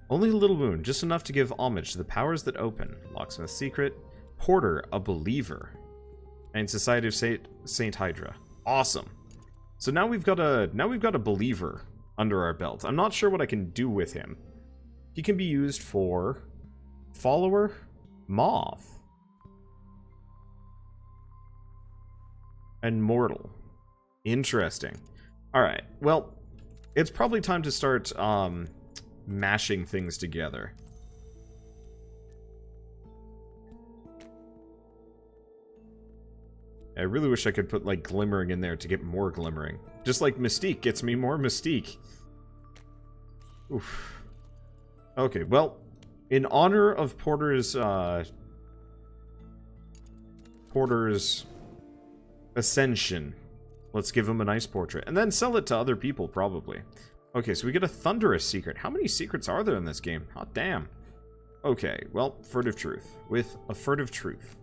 Only a little wound, just enough to give homage to the powers that open. Locksmith's secret. Porter, a believer. And Society of Saint Hydra. Awesome. So now we've got a believer under our belt. I'm not sure what I can do with him. He can be used for follower, moth, and mortal. Interesting. Alright, well, it's probably time to start mashing things together. I really wish I could put, like, glimmering in there to get more glimmering. Just like Mystique gets me more Mystique. Oof. Okay, well, in honor of Porter's ascension, let's give him a nice portrait. And then sell it to other people, probably. Okay, so we get a thunderous secret. How many secrets are there in this game? Hot damn. Okay, well, furtive truth. With a furtive truth.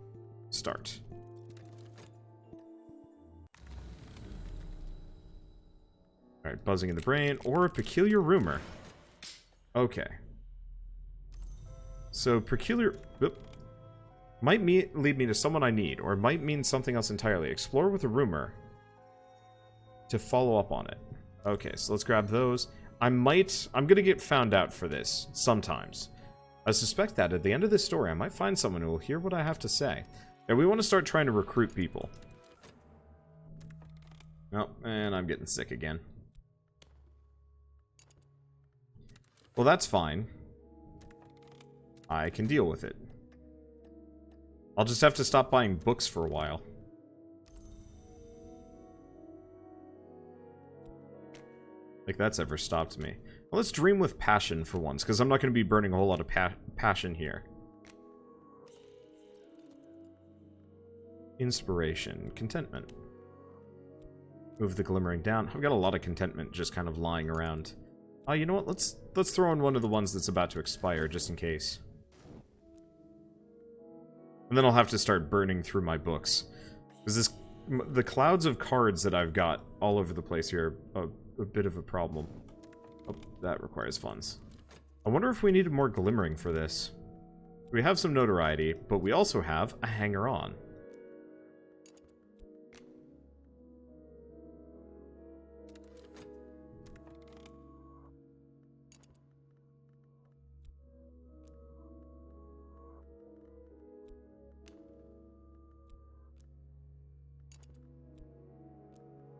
Start. Alright, buzzing in the brain, or a peculiar rumor. Okay. So, peculiar... Oop, might lead me to someone I need, or might mean something else entirely. Explore with a rumor to follow up on it. Okay, so let's grab those. I'm gonna get found out for this, sometimes. I suspect that at the end of this story, I might find someone who will hear what I have to say. And we want to start trying to recruit people. Oh, and I'm getting sick again. Well, that's fine. I can deal with it. I'll just have to stop buying books for a while. Like that's ever stopped me. Well, let's dream with passion for once, because I'm not going to be burning a whole lot of passion here. Inspiration. Contentment. Move the glimmering down. I've got a lot of contentment just kind of lying around. Oh, you know what? Let's throw in one of the ones that's about to expire, just in case. And then I'll have to start burning through my books. Because the clouds of cards that I've got all over the place here are a bit of a problem. Oh, that requires funds. I wonder if we needed more glimmering for this. We have some notoriety, but we also have a hanger-on.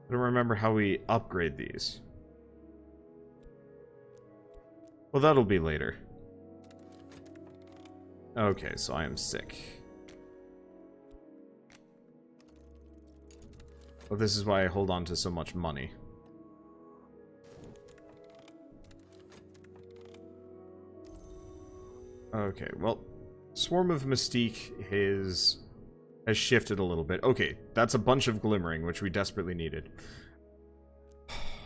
I don't remember how we upgrade these. Well, that'll be later. Okay, so I am sick. Well, this is why I hold on to so much money. Okay, well, Swarm of Mystique has shifted a little bit. Okay, that's a bunch of glimmering, which we desperately needed.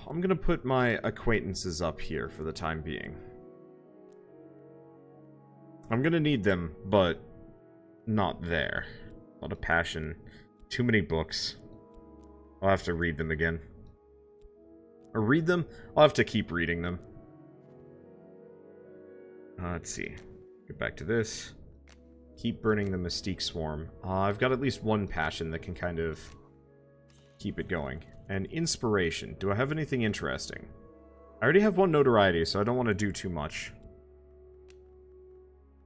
I'm gonna put my acquaintances up here for the time being. I'm gonna need them, but not there. A lot of passion. Too many books. I'll have to read them again. Or read them? I'll have to keep reading them. Let's see. Get back to this. Keep burning the Mystique Swarm. I've got at least one passion that can kind of keep it going. And inspiration. Do I have anything interesting? I already have one notoriety, so I don't want to do too much.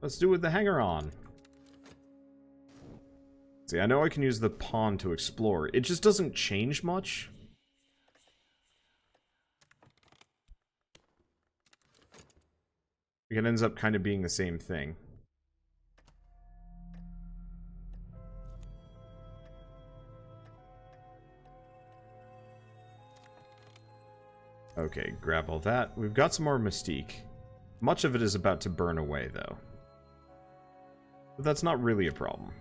Let's do it with the hanger-on. See, I know I can use the pawn to explore. It just doesn't change much. It ends up kind of being the same thing. Okay, grab all that. We've got some more Mystique. Much of it is about to burn away, though. But that's not really a problem.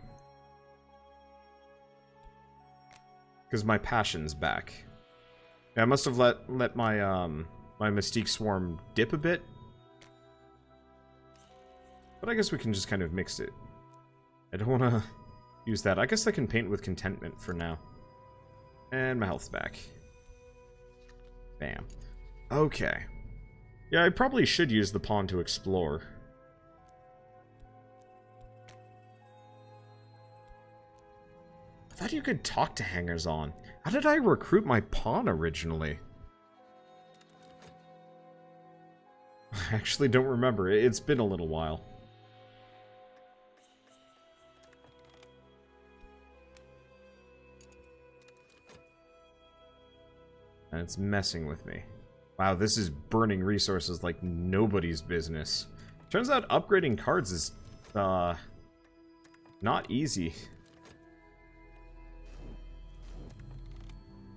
Because my passion's back. Yeah, I must have let my my Mystique Swarm dip a bit. But I guess we can just kind of mix it. I don't want to use that. I guess I can paint with contentment for now. And my health's back. Bam. Okay. Yeah, I probably should use the pawn to explore. I thought you could talk to hangers-on. How did I recruit my pawn originally? I actually don't remember. It's been a little while. And it's messing with me. Wow, this is burning resources like nobody's business. Turns out upgrading cards is, not easy.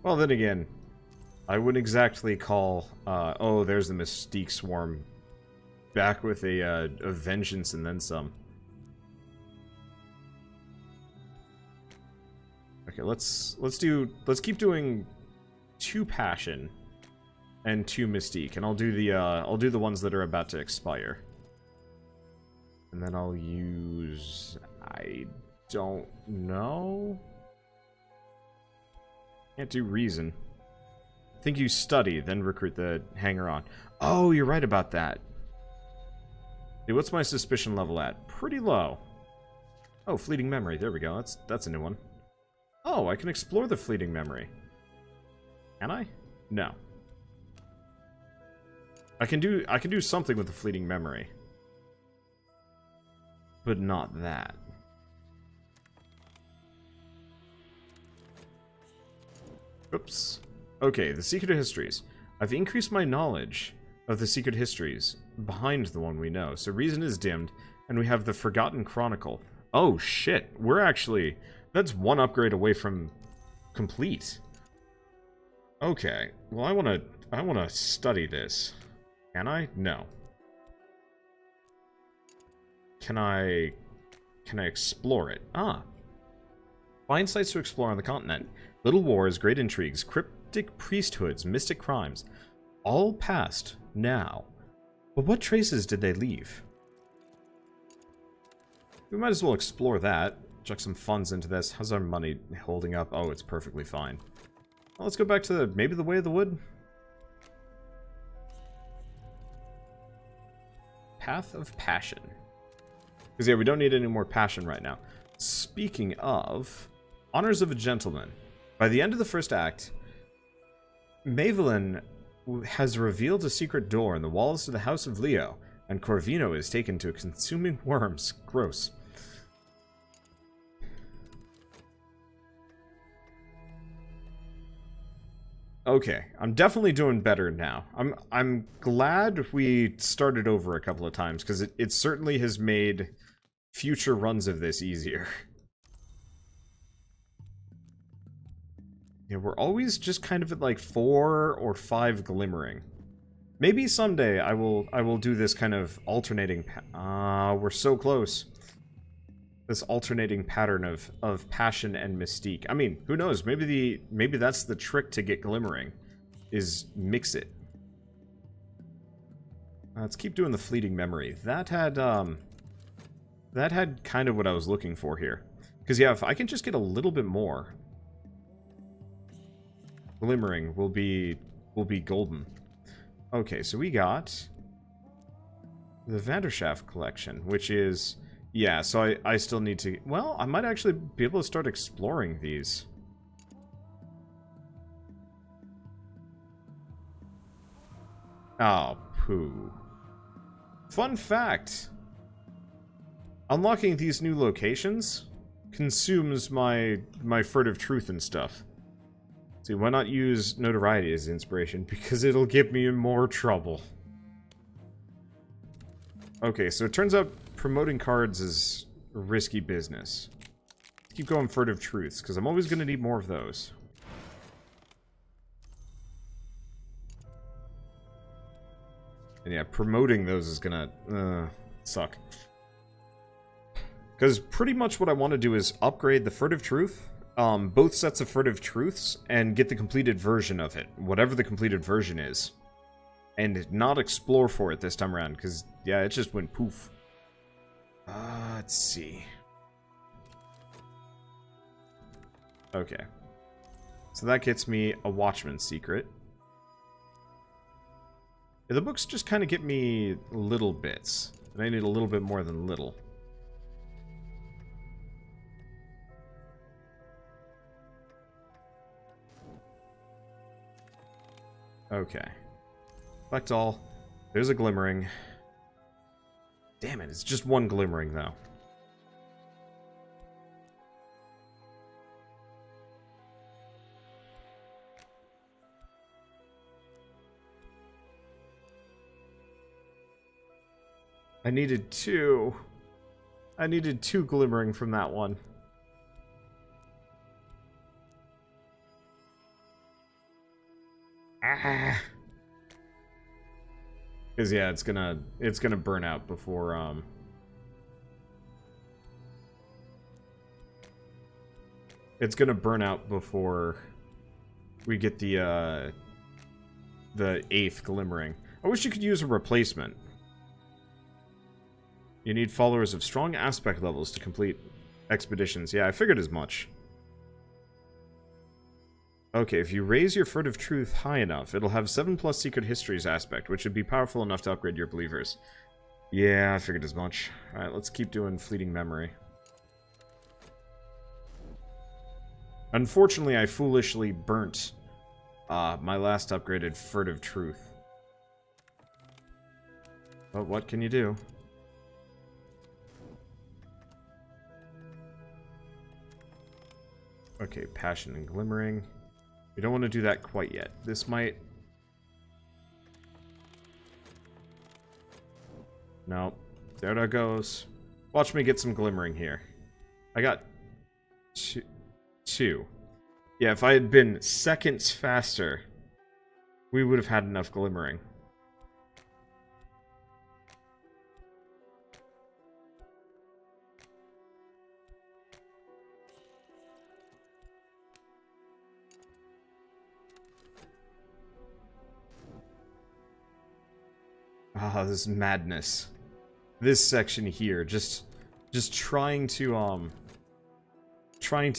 Well, then again, I wouldn't exactly call, oh, there's the Mystique Swarm back with a vengeance and then some. Okay, let's keep doing 2 passion and 2 mystique, and I'll do the ones that are about to expire. And then I'll use, I don't know. Can't do reason. I think you study, then recruit the hanger-on. Oh, you're right about that. Hey, what's my suspicion level at? Pretty low. Oh, fleeting memory. There we go. That's a new one. Oh, I can explore the fleeting memory. Can I? No. I can do something with the fleeting memory. But not that. Oops. Okay, the secret histories. I've increased my knowledge of the secret histories behind the one we know. So reason is dimmed, and we have the Forgotten Chronicle. Oh shit, we're actually... That's 1 upgrade away from complete. Okay, well I wanna study this. Can I? No. Can I explore it? Ah. Find sites to explore on the continent. Little wars, great intrigues, cryptic priesthoods, mystic crimes. All past, now. But what traces did they leave? We might as well explore that. Chuck some funds into this. How's our money holding up? Oh, it's perfectly fine. Well, let's go back to maybe the Way of the Wood? Path of Passion. Because, yeah, we don't need any more passion right now. Speaking of... Honors of a Gentleman. By the end of the first act, Mavelin has revealed a secret door in the walls to the House of Leo, and Corvino is taken to consuming worms. Gross. Okay, I'm definitely doing better now. I'm glad we started over a couple of times, because it certainly has made future runs of this easier. Yeah, we're always just kind of at like 4 or 5 glimmering. Maybe someday I will do this kind of alternating we're so close. This alternating pattern of passion and mystique. I mean, who knows? Maybe that's the trick to get glimmering, is mix it. Let's keep doing the fleeting memory. That had kind of what I was looking for here. Because yeah, if I can just get a little bit more, glimmering will be golden. Okay, so we got the Vanderschaft collection, which is... Yeah, so I still need to... Well, I might actually be able to start exploring these. Oh, poo. Fun fact. Unlocking these new locations consumes my furtive truth and stuff. See, why not use notoriety as inspiration? Because it'll get me in more trouble. Okay, so it turns out promoting cards is risky business. Let's keep going furtive truths, because I'm always going to need more of those. And yeah, promoting those is going to suck. Because pretty much what I want to do is upgrade the furtive truth, both sets of furtive truths, and get the completed version of it, whatever the completed version is. And not explore for it this time around, because, yeah, it just went poof. Let's see. Okay. So that gets me a Watchman's Secret. The books just kind of get me little bits. And I need a little bit more than little. Okay. Collect all. There's a glimmering. Damn it, it's just one glimmering, though. I needed two. I needed two glimmering from that one. Ah. Because yeah, it's gonna burn out before it's gonna burn out before we get the 8th glimmering. I wish you could use a replacement. You need followers of strong aspect levels to complete expeditions. Yeah, I figured as much. Okay, if you raise your furtive truth high enough, it'll have 7+ secret histories aspect, which would be powerful enough to upgrade your believers. Yeah, I figured as much. Alright, let's keep doing fleeting memory. Unfortunately, I foolishly burnt my last upgraded furtive truth. But what can you do? Okay, passion and glimmering. We don't want to do that quite yet. This might... No. There it goes. Watch me get some glimmering here. I got... two. Yeah, if I had been seconds faster, we would have had enough glimmering. Ah, this madness. This section here, just trying to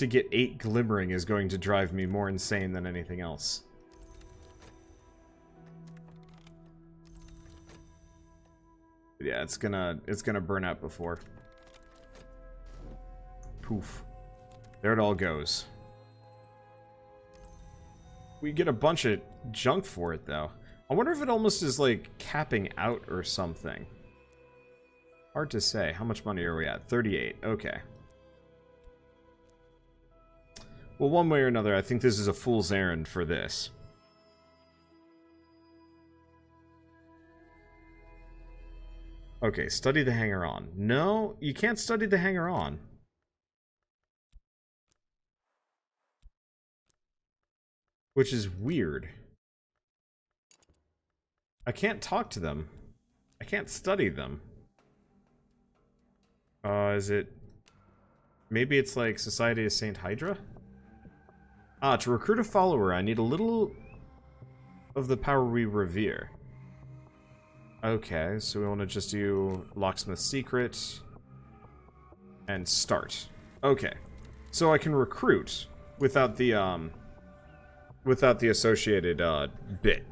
get 8 glimmering is going to drive me more insane than anything else. But yeah, it's gonna burn out before. Poof. There it all goes. We get a bunch of junk for it though. I wonder if it almost is like capping out or something. Hard to say. How much money are we at? 38. Okay. Well, one way or another, I think this is a fool's errand for this. Okay, study the hanger-on. No, you can't study the hanger-on. Which is weird. I can't talk to them. I can't study them. Is it... Maybe it's like Society of Saint Hydra? Ah, to recruit a follower, I need a little of the power we revere. Okay, so we want to just do Locksmith's Secret and start. Okay, so I can recruit without the associated bit.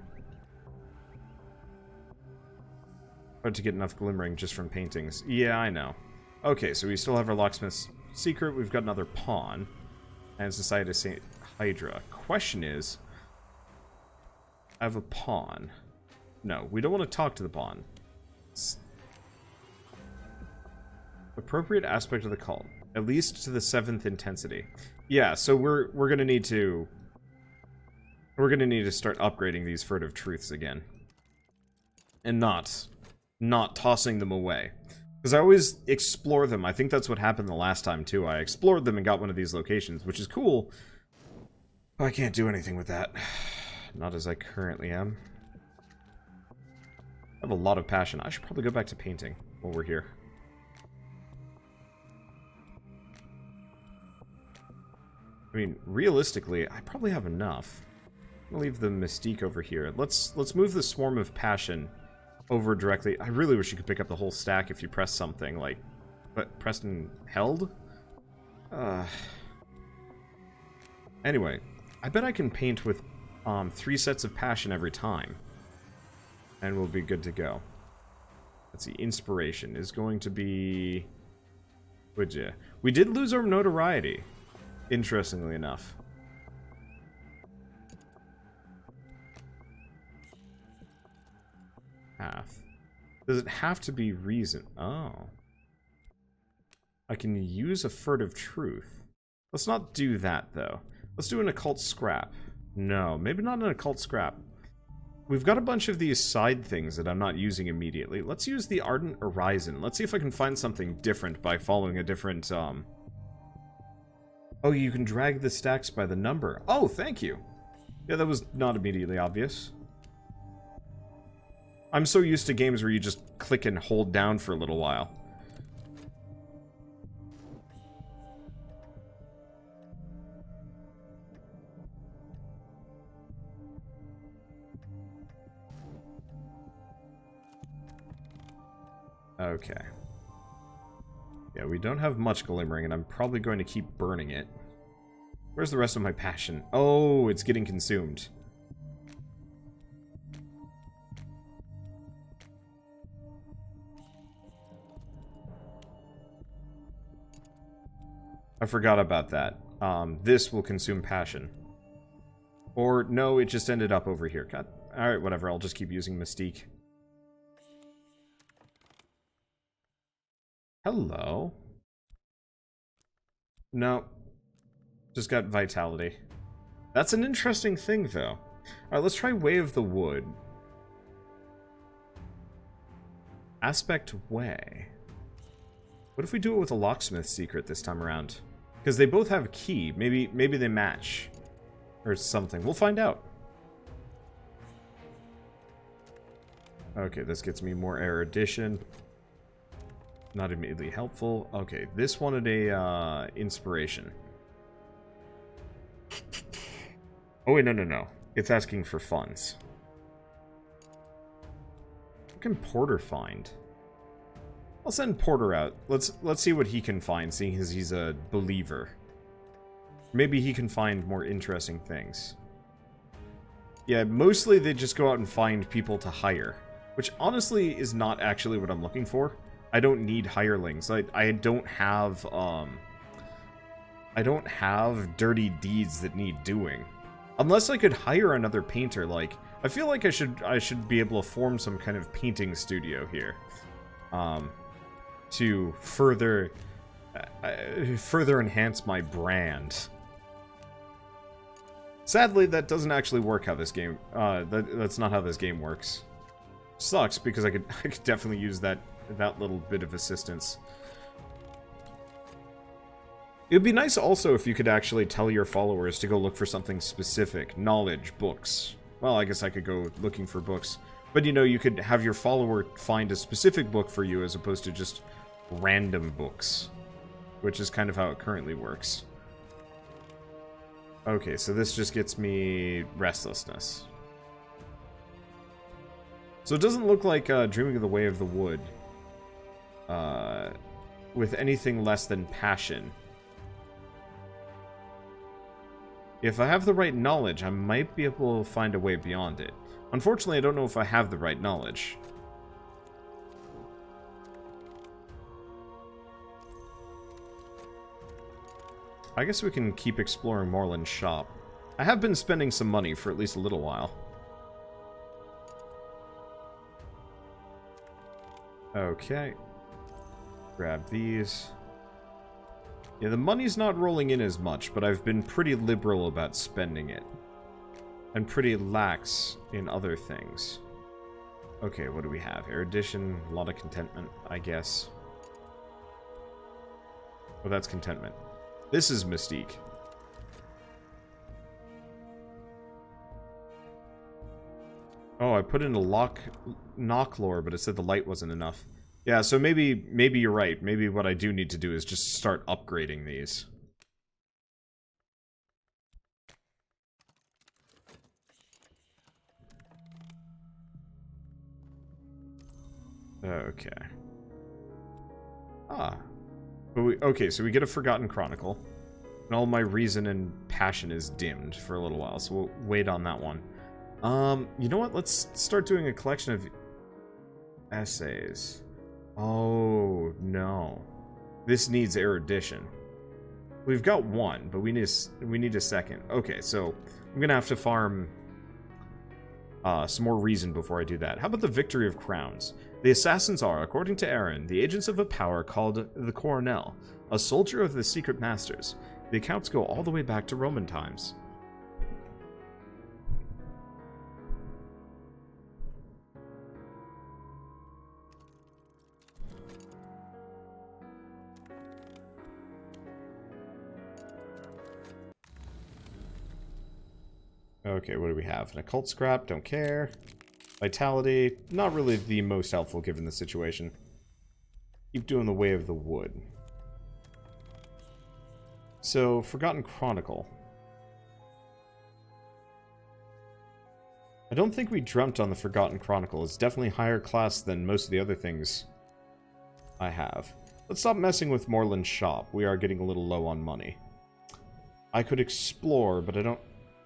Hard to get enough glimmering just from paintings. Yeah, I know. Okay, so we still have our Locksmith's Secret. We've got another pawn. And Society of Saint Hydra. Question is... I have a pawn. No, we don't want to talk to the pawn. Appropriate aspect of the cult. At least to the 7th intensity. Yeah, so we're gonna need to... We're gonna need to start upgrading these furtive truths again. And not tossing them away. Because I always explore them. I think that's what happened the last time, too. I explored them and got one of these locations, which is cool. But I can't do anything with that. Not as I currently am. I have a lot of passion. I should probably go back to painting while we're here. I mean, realistically, I probably have enough. I'm gonna leave the mystique over here. Let's move the swarm of passion over directly. I really wish you could pick up the whole stack if you press something like... But Preston held? Anyway, I bet I can paint with 3 sets of passion every time. And we'll be good to go. Let's see, inspiration is going to be... Would ya? We did lose our notoriety, interestingly enough. Half. Does it have to be reason? Oh. I can use a furtive truth. Let's not do that, though. Let's do an occult scrap. No, maybe not an occult scrap. We've got a bunch of these side things that I'm not using immediately. Let's use the Ardent Horizon. Let's see if I can find something different by following a different, Oh, you can drag the stacks by the number. Oh, thank you. Yeah, that was not immediately obvious. I'm so used to games where you just click and hold down for a little while. Okay. Yeah, we don't have much glimmering, and I'm probably going to keep burning it. Where's the rest of my passion? Oh, it's getting consumed. I forgot about that. This will consume passion. Or, no, it just ended up over here. God. Alright, whatever, I'll just keep using Mystique. Hello? No. Just got vitality. That's an interesting thing, though. Alright, let's try Way of the Wood. Aspect Way. What if we do it with a locksmith secret this time around? Because they both have key. Maybe they match. Or something. We'll find out. Okay, this gets me more erudition. Not immediately helpful. Okay, this wanted a inspiration. Oh wait, no. It's asking for funds. What can Porter find? I'll send Porter out. Let's see what he can find, seeing as he's a believer. Maybe he can find more interesting things. Yeah, mostly they just go out and find people to hire, which honestly is not actually what I'm looking for. I don't need hirelings. I don't have dirty deeds that need doing. Unless I could hire another painter, like I feel like I should be able to form some kind of painting studio here. To further enhance my brand. Sadly, that doesn't actually work how this game that's not how this game works. Sucks because I could definitely use that little bit of assistance. It would be nice also if you could actually tell your followers to go look for something specific. Knowledge, books. Well, I guess I could go looking for books. But, you know, you could have your follower find a specific book for you as opposed to just random books. Which is kind of how it currently works. Okay, so this just gets me restlessness. So it doesn't look like Dreaming of the Way of the Wood. With anything less than passion. If I have the right knowledge, I might be able to find a way beyond it. Unfortunately, I don't know if I have the right knowledge. I guess we can keep exploring Moreland's shop. I have been spending some money for at least a little while. Okay. Grab these. Yeah, the money's not rolling in as much, but I've been pretty liberal about spending it. And pretty lax in other things. Okay, what do we have? Erudition, a lot of contentment, I guess. Oh, that's contentment. This is Mystique. Oh, I put in a knock lore, but it said the light wasn't enough. Yeah, so maybe you're right. Maybe what I do need to do is just start upgrading these. Okay. Ah. But okay, so we get a Forgotten Chronicle. And all my reason and passion is dimmed for a little while, so we'll wait on that one. You know what? Let's start doing a collection of essays. Oh, no. This needs erudition. We've got one, but we need a second. Okay, so I'm gonna have to farm some more reason before I do that. How about the Victory of Crowns? The assassins are, according to Aaron, the agents of a power called the Coronel, a soldier of the Secret Masters. The accounts go all the way back to Roman times. Okay, what do we have? An occult scrap, don't care. Vitality, not really the most helpful given the situation. Keep doing the Way of the Wood. So, Forgotten Chronicle. I don't think we dreamt on the Forgotten Chronicle. It's definitely higher class than most of the other things I have. Let's stop messing with Moreland's shop. We are getting a little low on money. I could explore, but I don't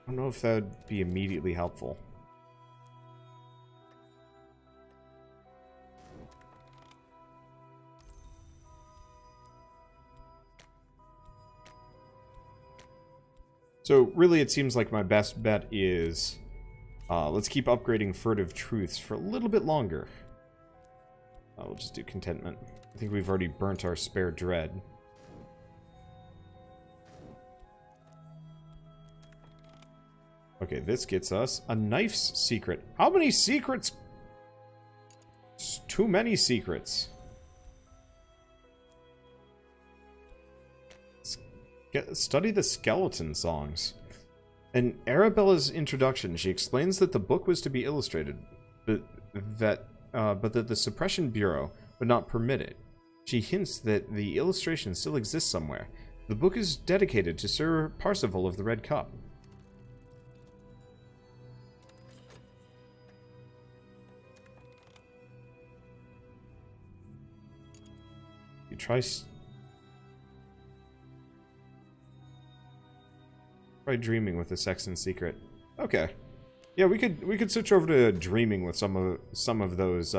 know if that would be immediately helpful. So really it seems like my best bet is let's keep upgrading Furtive Truths for a little bit longer. We'll just do Contentment. I think we've already burnt our Spare Dread. Okay, this gets us a knife's secret. How many secrets? It's too many secrets. Study the skeleton songs. In Arabella's introduction, she explains that the book was to be illustrated, but that the Suppression Bureau would not permit it. She hints that the illustration still exists somewhere. The book is dedicated to Sir Parsifal of the Red Cup. You try dreaming with the Sexton secret. Okay. Yeah, we could switch over to dreaming with some of those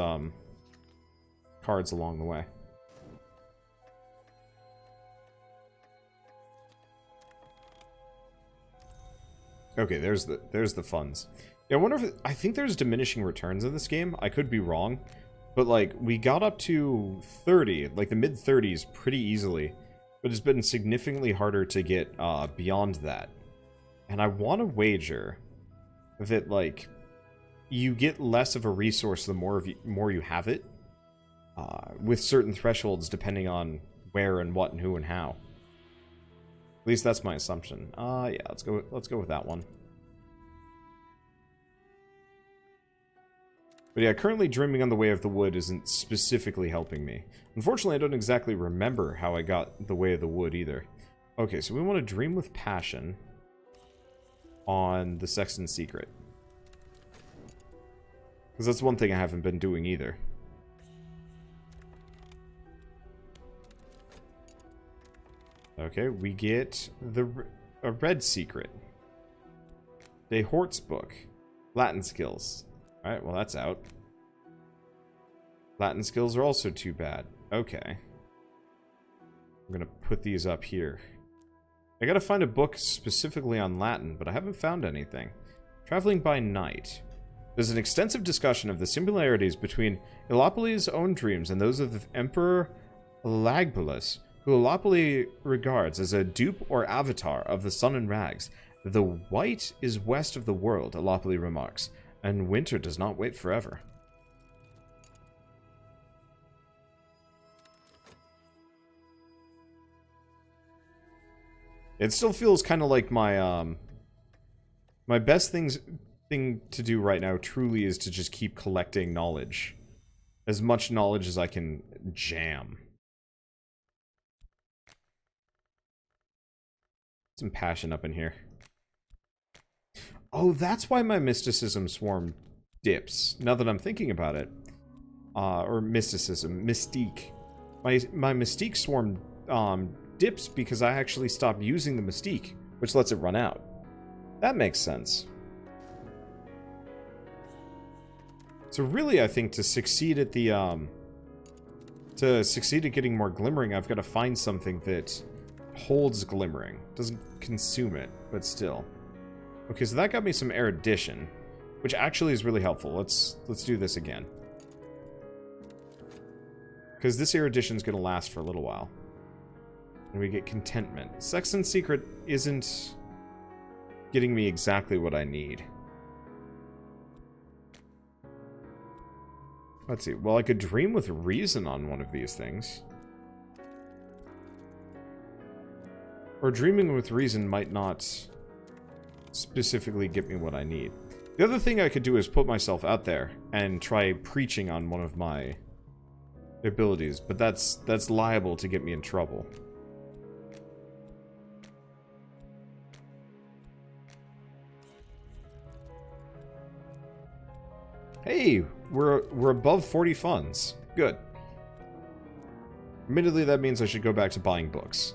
cards along the way. Okay, there's the funds. Yeah, I wonder if I think there's diminishing returns in this game. I could be wrong, but like we got up to 30, like the mid 30s pretty easily, but it's been significantly harder to get beyond that. And I want to wager that, like, you get less of a resource the more you have it, with certain thresholds depending on where and what and who and how. At least that's my assumption. Yeah, let's go with that one. But yeah, currently dreaming on the Way of the Wood isn't specifically helping me. Unfortunately, I don't exactly remember how I got the Way of the Wood either. Okay, so we want to dream with passion on the Sexton secret. Because that's one thing I haven't been doing either. Okay, we get a red secret. De Hort's book. Latin skills. Alright, well that's out. Latin skills are also too bad. Okay. I'm gonna put these up here. I gotta find a book specifically on Latin, but I haven't found anything. Traveling by Night. There's an extensive discussion of the similarities between Elopoly's own dreams and those of the Emperor Lagbulus, who Elopoly regards as a dupe or avatar of the sun and rags. The white is west of the world, Elopoly remarks, and winter does not wait forever. It still feels kind of like my my best thing to do right now truly is to just keep collecting knowledge. As much knowledge as I can jam. Some passion up in here. Oh, that's why my mysticism swarm dips, now that I'm thinking about it. Or mysticism, mystique. My mystique swarm dips because I actually stopped using the mystique, which lets it run out. That makes sense. So really, I think to succeed at the, to succeed at getting more glimmering, I've got to find something that holds glimmering. Doesn't consume it, but still. Okay, so that got me some erudition, which actually is really helpful. Let's do this again. Because this erudition is going to last for a little while. And we get contentment. Sex and Secret isn't getting me exactly what I need. Let's see. Well, I could dream with reason on one of these things. Or dreaming with reason might not specifically get me what I need. The other thing I could do is put myself out there and try preaching on one of my abilities, but that's liable to get me in trouble. Hey, we're above 40 funds. Good. Admittedly, that means I should go back to buying books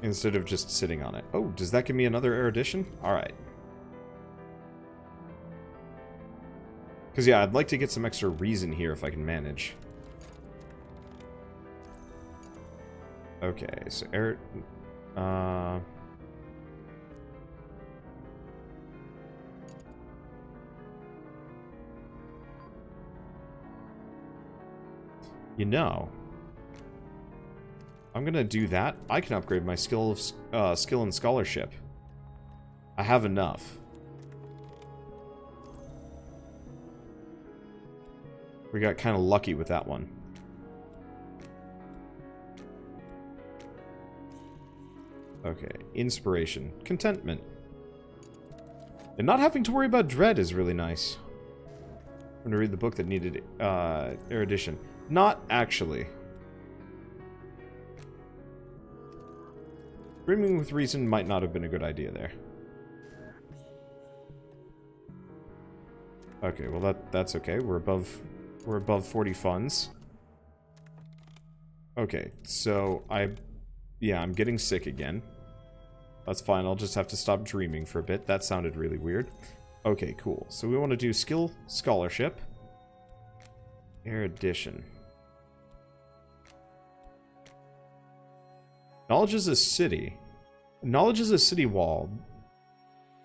instead of just sitting on it. Oh, does that give me another erudition? Alright. Because, yeah, I'd like to get some extra reason here if I can manage. Okay, so you know, I'm gonna do that. I can upgrade my skill and scholarship. I have enough. We got kind of lucky with that one. Okay, inspiration, contentment, and not having to worry about dread is really nice. I'm gonna read the book that needed erudition. Not actually. Dreaming with reason might not have been a good idea there. Okay, well that's okay. We're above 40 funds. Okay, so I'm getting sick again. That's fine. I'll just have to stop dreaming for a bit. That sounded really weird. Okay, cool. So we want to do skill scholarship. Erudition. Knowledge is a city. Knowledge is a city wall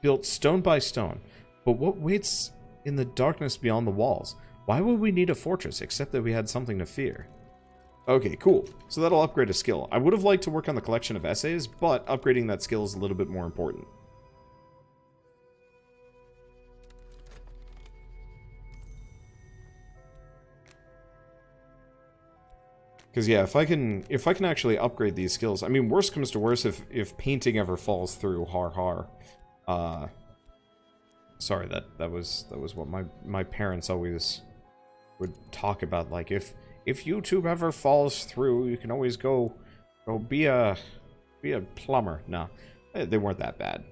built stone by stone. But what waits in the darkness beyond the walls? Why would we need a fortress except that we had something to fear? Okay, cool. So that'll upgrade a skill. I would have liked to work on the collection of essays, but upgrading that skill is a little bit more important. Because yeah, if I can actually upgrade these skills, I mean, worst comes to worst, if painting ever falls through, har. Sorry, that was what my parents always would talk about. Like, if YouTube ever falls through, you can always go be a plumber. No, they weren't that bad.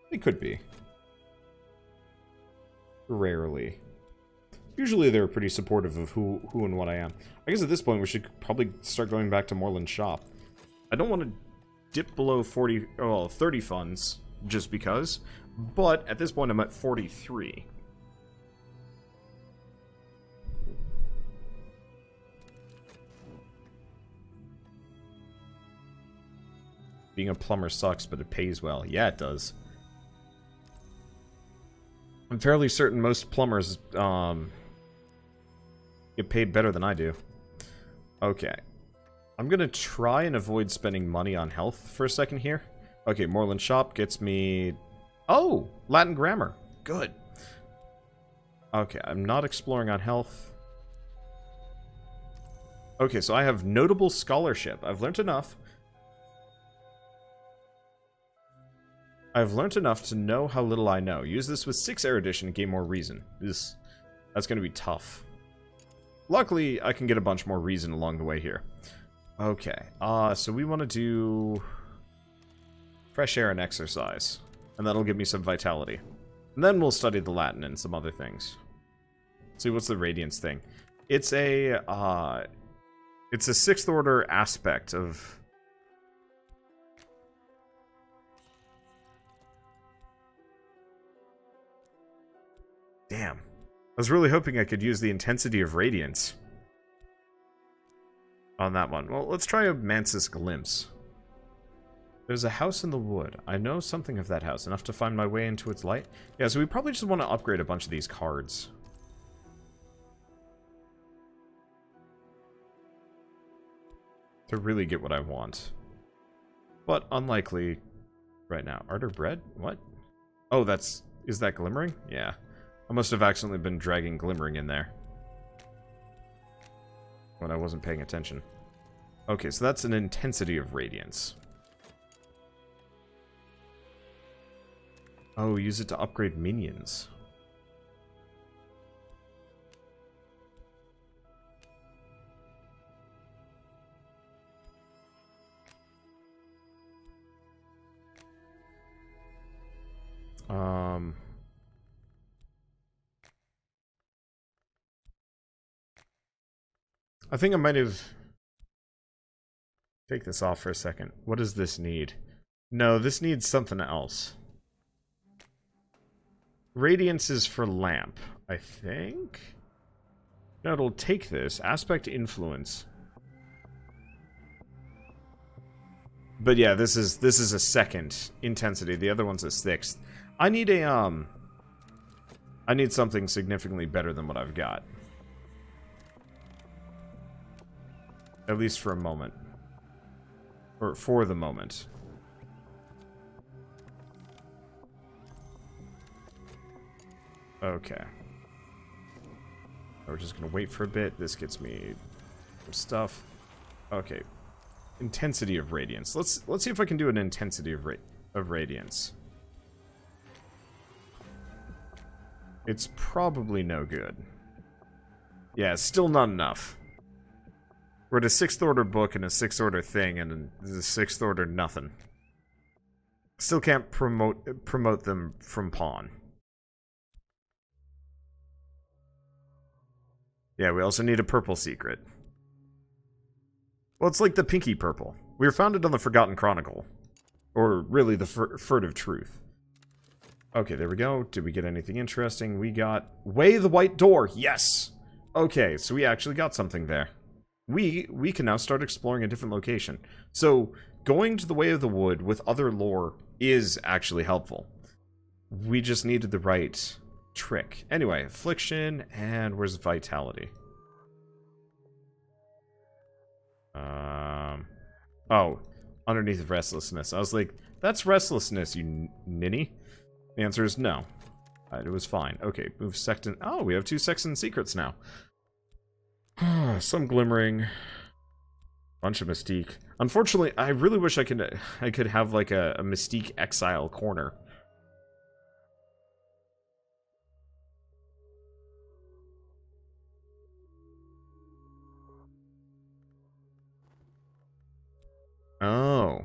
They could be. Rarely. Usually they're pretty supportive of who and what I am. I guess at this point we should probably start going back to Moreland's shop. I don't want to dip below 30 funds just because, but at this point I'm at 43. Being a plumber sucks, but it pays well. Yeah, it does. I'm fairly certain most plumbers get paid better than I do. Okay. I'm gonna try and avoid spending money on health for a second here. Okay, Moreland Shop gets me... Oh! Latin grammar. Good. Okay, I'm not exploring on health. Okay, so I have notable scholarship. I've learned enough. I've learned enough to know how little I know. Use this with 6 erudition and gain more reason. That's going to be tough. Luckily, I can get a bunch more reason along the way here. Okay, so we want to do fresh air and exercise. And that'll give me some vitality. And then we'll study the Latin and some other things. See, what's the radiance thing? It's a 6th order aspect of... Damn. was really hoping I could use the intensity of radiance on that one. Well, let's try a Mantis Glimpse. There's a house in the wood. I know something of that house, enough to find my way into its light. Yeah, so we probably just want to upgrade a bunch of these cards. To really get what I want. But unlikely right now. Art or bread? What? Oh, is that glimmering? Yeah. I must have accidentally been dragging glimmering in there when I wasn't paying attention. Okay, so that's an intensity of radiance. Oh, use it to upgrade minions. I think I might have... Take this off for a second. What does this need? No, this needs something else. Radiance is for lamp, I think? No, it'll take this. Aspect influence. But yeah, this is a second intensity. The other one's a sixth. I need a, I need something significantly better than what I've got. At least for a moment. Or for the moment. Okay. We're just gonna wait for a bit. This gets me some stuff. Okay. Intensity of radiance. Let's see if I can do an intensity of radiance. It's probably no good. Yeah, still not enough. We're at a 6th order book and a 6th order thing, and a 6th order nothing. Still can't promote them from pawn. Yeah, we also need a purple secret. Well, it's like the pinky purple. We were founded on the Forgotten Chronicle. Or really the Furtive Truth. Okay, there we go. Did we get anything interesting? We got Way the White Door. Yes! Okay, so we actually got something there. We can now start exploring a different location. So, going to the Way of the Wood with other lore is actually helpful. We just needed the right trick. Anyway, affliction, and where's vitality? Oh, underneath restlessness. I was like, that's restlessness, you ninny. The answer is no. It was fine. Okay, move sexton. Oh, we have 2 sexton secrets now. Some glimmering. Bunch of mystique. Unfortunately, I really wish I could have like a mystique exile corner. Oh.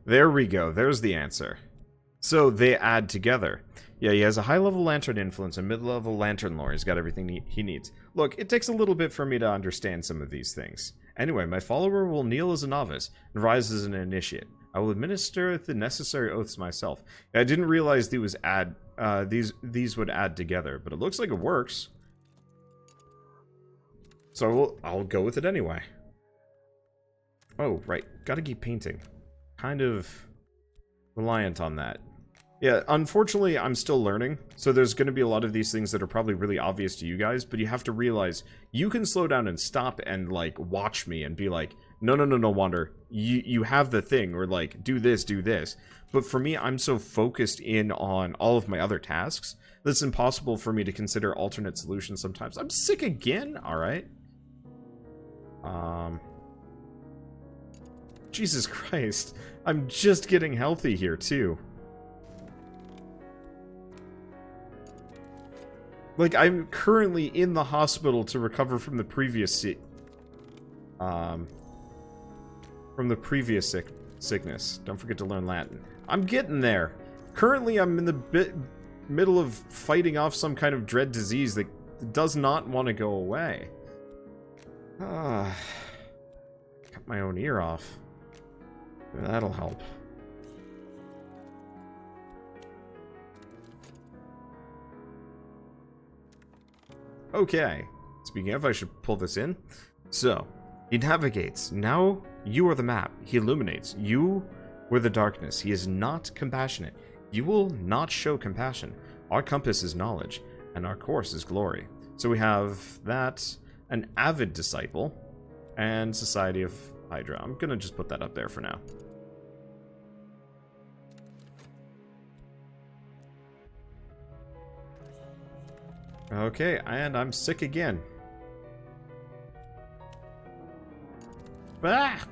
There we go. There's the answer. So they add together. Yeah, he has a high-level lantern influence and mid-level lantern lore. He's got everything he needs. Look, it takes a little bit for me to understand some of these things. Anyway, my follower will kneel as a novice and rise as an initiate. I will administer the necessary oaths myself. I didn't realize these would add together, but it looks like it works. So I'll go with it anyway. Oh, right. Gotta keep painting. Kind of reliant on that. Yeah, unfortunately, I'm still learning, so there's going to be a lot of these things that are probably really obvious to you guys, but you have to realize you can slow down and stop and, like, watch me and be like, no, Wander, you have the thing, or, like, do this. But for me, I'm so focused in on all of my other tasks that it's impossible for me to consider alternate solutions sometimes. I'm sick again? Alright. Jesus Christ. I'm just getting healthy here, too. Like, I'm currently in the hospital to recover from the previous sickness. Don't forget to learn Latin. I'm getting there. Currently, I'm in the middle of fighting off some kind of dread disease that does not want to go away. Cut my own ear off. That'll help. Okay. Speaking of, I should pull this in. So, he navigates. Now you are the map. He illuminates. You were the darkness. He is not compassionate. You will not show compassion. Our compass is knowledge, and our course is glory. So we have that, an avid disciple, and Society of Hydra. I'm gonna just put that up there for now. Okay, and I'm sick again. Ah!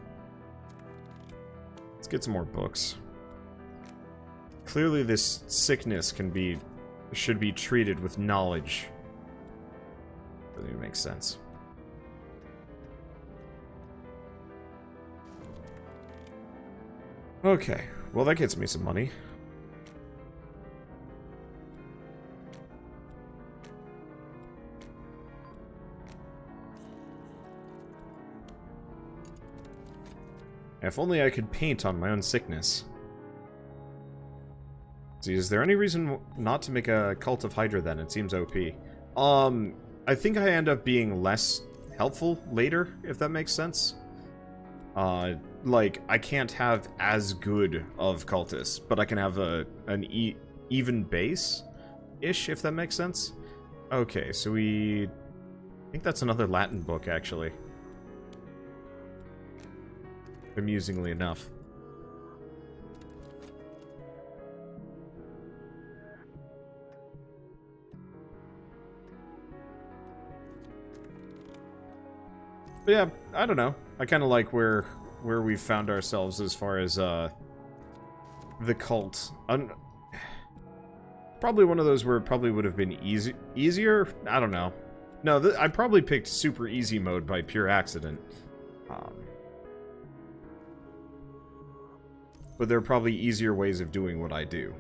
Let's get some more books. Clearly this sickness should be treated with knowledge. Really makes sense. Okay, well that gets me some money. If only I could paint on my own sickness. See, is there any reason not to make a Cult of Hydra then? It seems OP. I think I end up being less helpful later, if that makes sense. Like, I can't have as good of cultists, but I can have an even base-ish, if that makes sense. Okay, so I think that's another Latin book, actually. Amusingly enough. But yeah, I don't know. I kind of like where we found ourselves as far as the cult. Probably one of those where it probably would have been easier. I don't know. No, I probably picked super easy mode by pure accident. But there are probably easier ways of doing what I do.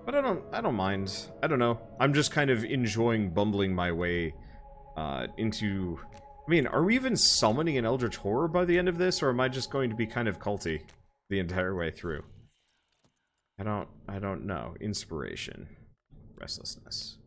But I don't mind. I don't know. I'm just kind of enjoying bumbling my way into... I mean, are we even summoning an Eldritch Horror by the end of this, or am I just going to be kind of culty the entire way through? I don't know. Inspiration. Restlessness.